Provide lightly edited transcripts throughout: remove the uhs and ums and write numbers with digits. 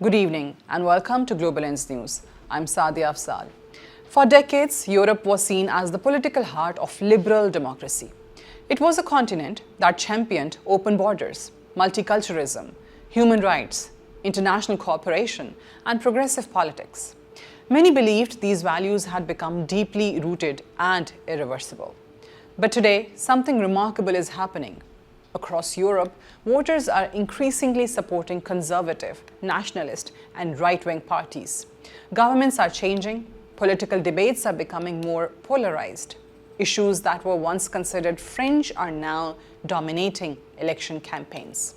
Good evening and welcome to Global Lens News. I'm Sadia Afzal. For decades, Europe was seen as the political heart of liberal democracy. It was a continent that championed open borders, multiculturalism, human rights, international cooperation, and progressive politics. Many believed these values had become deeply rooted and irreversible. But today, something remarkable is happening. Across Europe, voters are increasingly supporting conservative, nationalist, and right-wing parties. Governments are changing, political debates are becoming more polarized. Issues that were once considered fringe are now dominating election campaigns.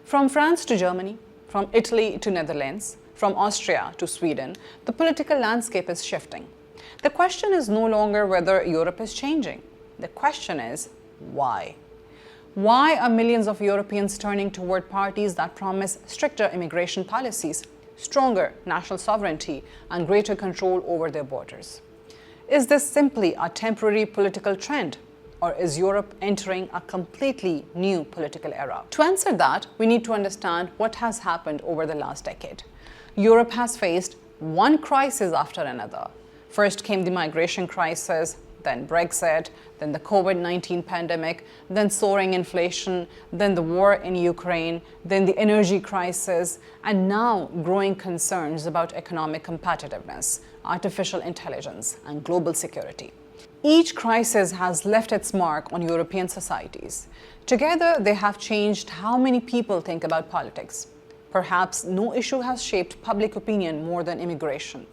From France to Germany, from Italy to Netherlands, from Austria to Sweden, the political landscape is shifting. The question is no longer whether Europe is changing. The question is, why? Why are millions of Europeans turning toward parties that promise stricter immigration policies, stronger national sovereignty, and greater control over their borders? Is this simply a temporary political trend, or is Europe entering a completely new political era? To answer that, we need to understand what has happened over the last decade. Europe has faced one crisis after another. First came the migration crisis, then Brexit, then the COVID-19 pandemic, then soaring inflation, then the war in Ukraine, then the energy crisis, and now growing concerns about economic competitiveness, artificial intelligence, and global security. Each crisis has left its mark on European societies. Together, they have changed how many people think about politics. Perhaps no issue has shaped public opinion more than immigration.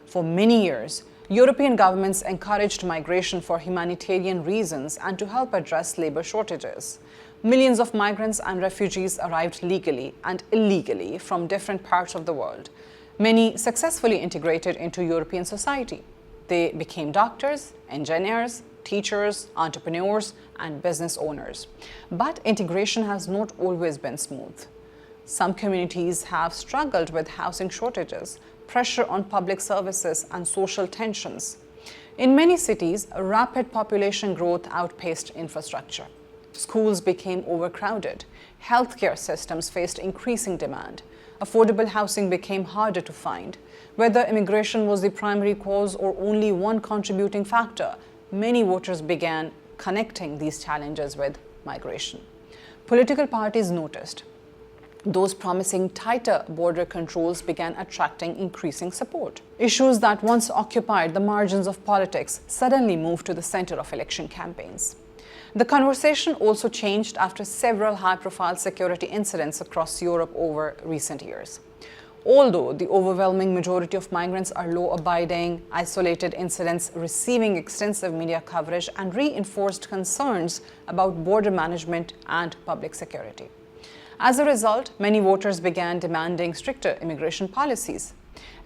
For many years, European governments encouraged migration for humanitarian reasons and to help address labor shortages. Millions of migrants and refugees arrived legally and illegally from different parts of the world. Many successfully integrated into European society. They became doctors, engineers, teachers, entrepreneurs, and business owners. But integration has not always been smooth. Some communities have struggled with housing shortages, pressure on public services, and social tensions. In many cities, rapid population growth outpaced infrastructure. Schools became overcrowded. Healthcare systems faced increasing demand. Affordable housing became harder to find. Whether immigration was the primary cause or only one contributing factor, many voters began connecting these challenges with migration. Political parties noticed. Those promising tighter border controls began attracting increasing support. Issues that once occupied the margins of politics suddenly moved to the center of election campaigns. The conversation also changed after several high-profile security incidents across Europe over recent years. Although the overwhelming majority of migrants are law-abiding, isolated incidents receiving extensive media coverage and reinforced concerns about border management and public security. As a result, many voters began demanding stricter immigration policies.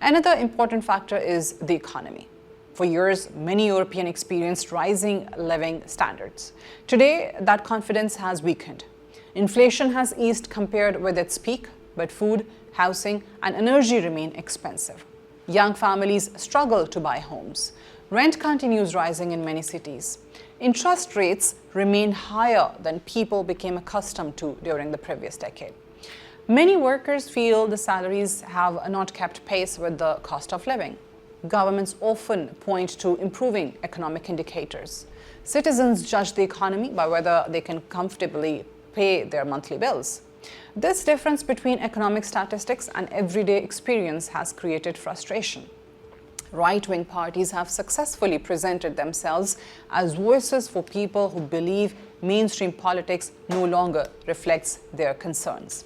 Another important factor is the economy. For years, many Europeans experienced rising living standards. Today, that confidence has weakened. Inflation has eased compared with its peak, but food, housing, and energy remain expensive. Young families struggle to buy homes. Rent continues rising in many cities. Interest rates remain higher than people became accustomed to during the previous decade. Many workers feel the salaries have not kept pace with the cost of living. Governments often point to improving economic indicators. Citizens judge the economy by whether they can comfortably pay their monthly bills. This difference between economic statistics and everyday experience has created frustration. Right-wing parties have successfully presented themselves as voices for people who believe mainstream politics no longer reflects their concerns.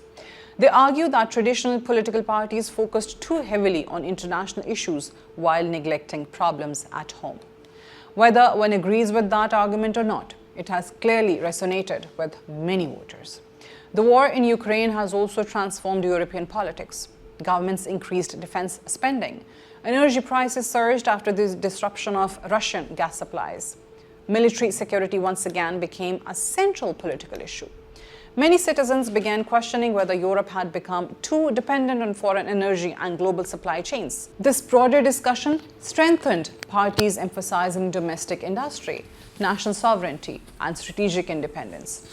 They argue that traditional political parties focused too heavily on international issues while neglecting problems at home. Whether one agrees with that argument or not, it has clearly resonated with many voters. The war in Ukraine has also transformed European politics. Governments increased defense spending. Energy prices surged after the disruption of Russian gas supplies. Military security once again became a central political issue. Many citizens began questioning whether Europe had become too dependent on foreign energy and global supply chains. This broader discussion strengthened parties emphasizing domestic industry, national sovereignty, and strategic independence.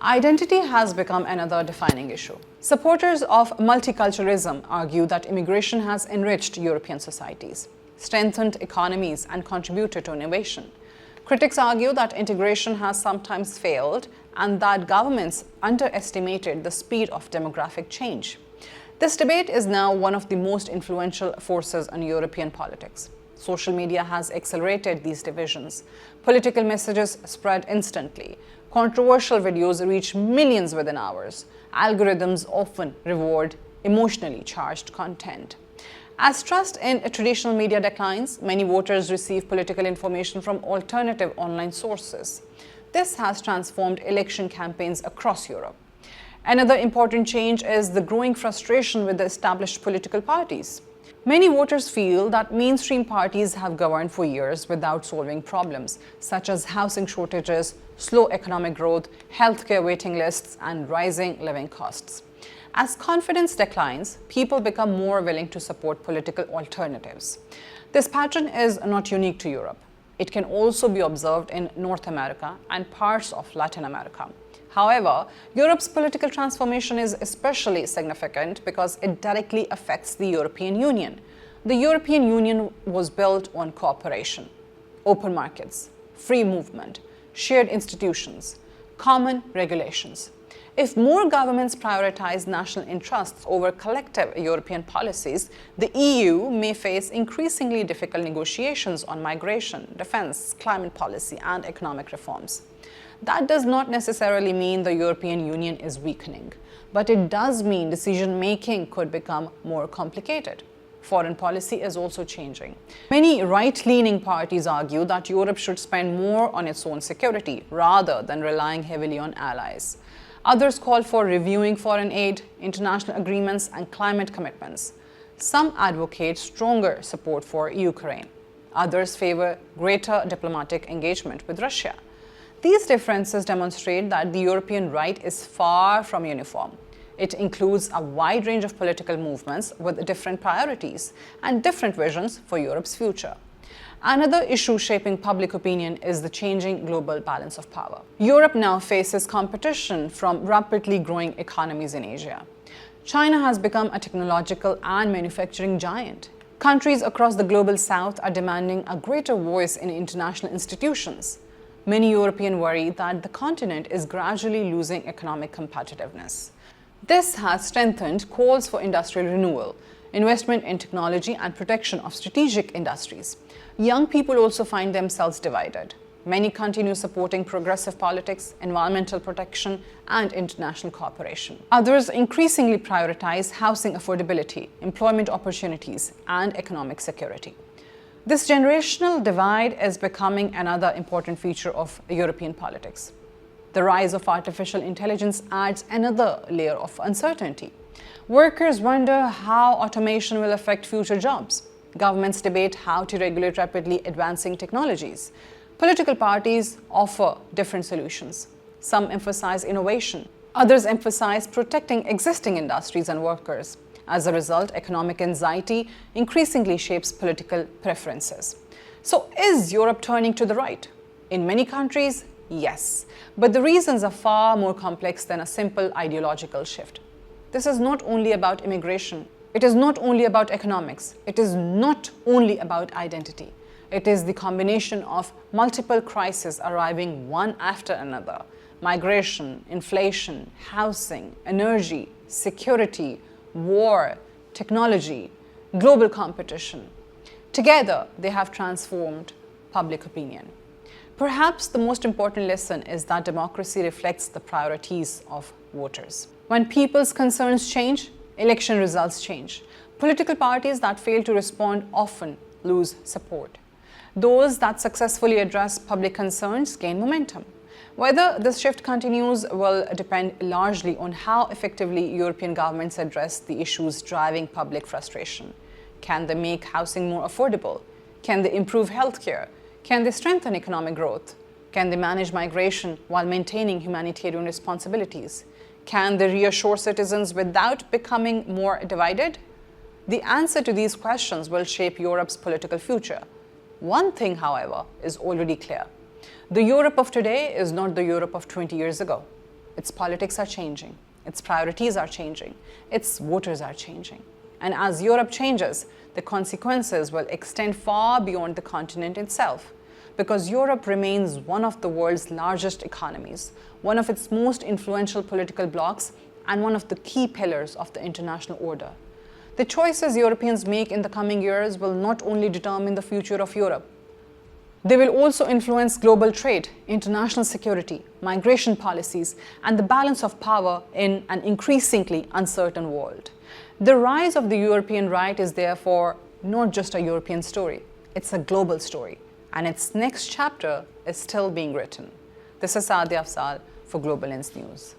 Identity has become another defining issue. Supporters of multiculturalism argue that immigration has enriched European societies, strengthened economies, and contributed to innovation. Critics argue that integration has sometimes failed and that governments underestimated the speed of demographic change. This debate is now one of the most influential forces in European politics. Social media has accelerated these divisions. Political messages spread instantly. Controversial videos reach millions within hours. Algorithms often reward emotionally charged content. As trust in traditional media declines, many voters receive political information from alternative online sources. This has transformed election campaigns across Europe. Another important change is the growing frustration with the established political parties. Many voters feel that mainstream parties have governed for years without solving problems such as housing shortages, slow economic growth, healthcare waiting lists, and rising living costs. As confidence declines, people become more willing to support political alternatives. This pattern is not unique to Europe. It can also be observed in North America and parts of Latin America. However, Europe's political transformation is especially significant because it directly affects the European Union. The European Union was built on cooperation, open markets, free movement, shared institutions, common regulations. If more governments prioritize national interests over collective European policies, the EU may face increasingly difficult negotiations on migration, defense, climate policy, and economic reforms. That does not necessarily mean the European Union is weakening, but it does mean decision-making could become more complicated. Foreign policy is also changing. Many right-leaning parties argue that Europe should spend more on its own security rather than relying heavily on allies. Others call for reviewing foreign aid, international agreements, and climate commitments. Some advocate stronger support for Ukraine. Others favor greater diplomatic engagement with Russia. These differences demonstrate that the European right is far from uniform. It includes a wide range of political movements with different priorities and different visions for Europe's future. Another issue shaping public opinion is the changing global balance of power. Europe now faces competition from rapidly growing economies in Asia. China has become a technological and manufacturing giant. Countries across the global south are demanding a greater voice in international institutions. Many Europeans worry that the continent is gradually losing economic competitiveness. This has strengthened calls for industrial renewal, investment in technology, and protection of strategic industries. Young people also find themselves divided. Many continue supporting progressive politics, environmental protection, and international cooperation. Others increasingly prioritize housing affordability, employment opportunities, and economic security. This generational divide is becoming another important feature of European politics. The rise of artificial intelligence adds another layer of uncertainty. Workers wonder how automation will affect future jobs. Governments debate how to regulate rapidly advancing technologies. Political parties offer different solutions. Some emphasize innovation. Others emphasize protecting existing industries and workers. As a result, economic anxiety increasingly shapes political preferences. So, is Europe turning to the right? In many countries, yes. But the reasons are far more complex than a simple ideological shift. This is not only about immigration. It is not only about economics. It is not only about identity. It is the combination of multiple crises arriving one after another: migration, inflation, housing, energy, security, war, technology, global competition. Together, they have transformed public opinion. Perhaps the most important lesson is that democracy reflects the priorities of voters. When people's concerns change, election results change. Political parties that fail to respond often lose support. Those that successfully address public concerns gain momentum. Whether this shift continues will depend largely on how effectively European governments address the issues driving public frustration. Can they make housing more affordable? Can they improve healthcare? Can they strengthen economic growth? Can they manage migration while maintaining humanitarian responsibilities? Can they reassure citizens without becoming more divided? The answer to these questions will shape Europe's political future. One thing, however, is already clear. The Europe of today is not the Europe of 20 years ago. Its politics are changing. its priorities are changing, its voters are changing. And as Europe changes, the consequences will extend far beyond the continent itself, because Europe remains one of the world's largest economies, one of its most influential political blocs, and one of the key pillars of the international order. The choices Europeans make in the coming years will not only determine the future of Europe, they will also influence global trade, international security, migration policies, and the balance of power in an increasingly uncertain world. The rise of the European right is therefore not just a European story, it's a global story, and its next chapter is still being written. This is Sadia Afzal for Global Lens News.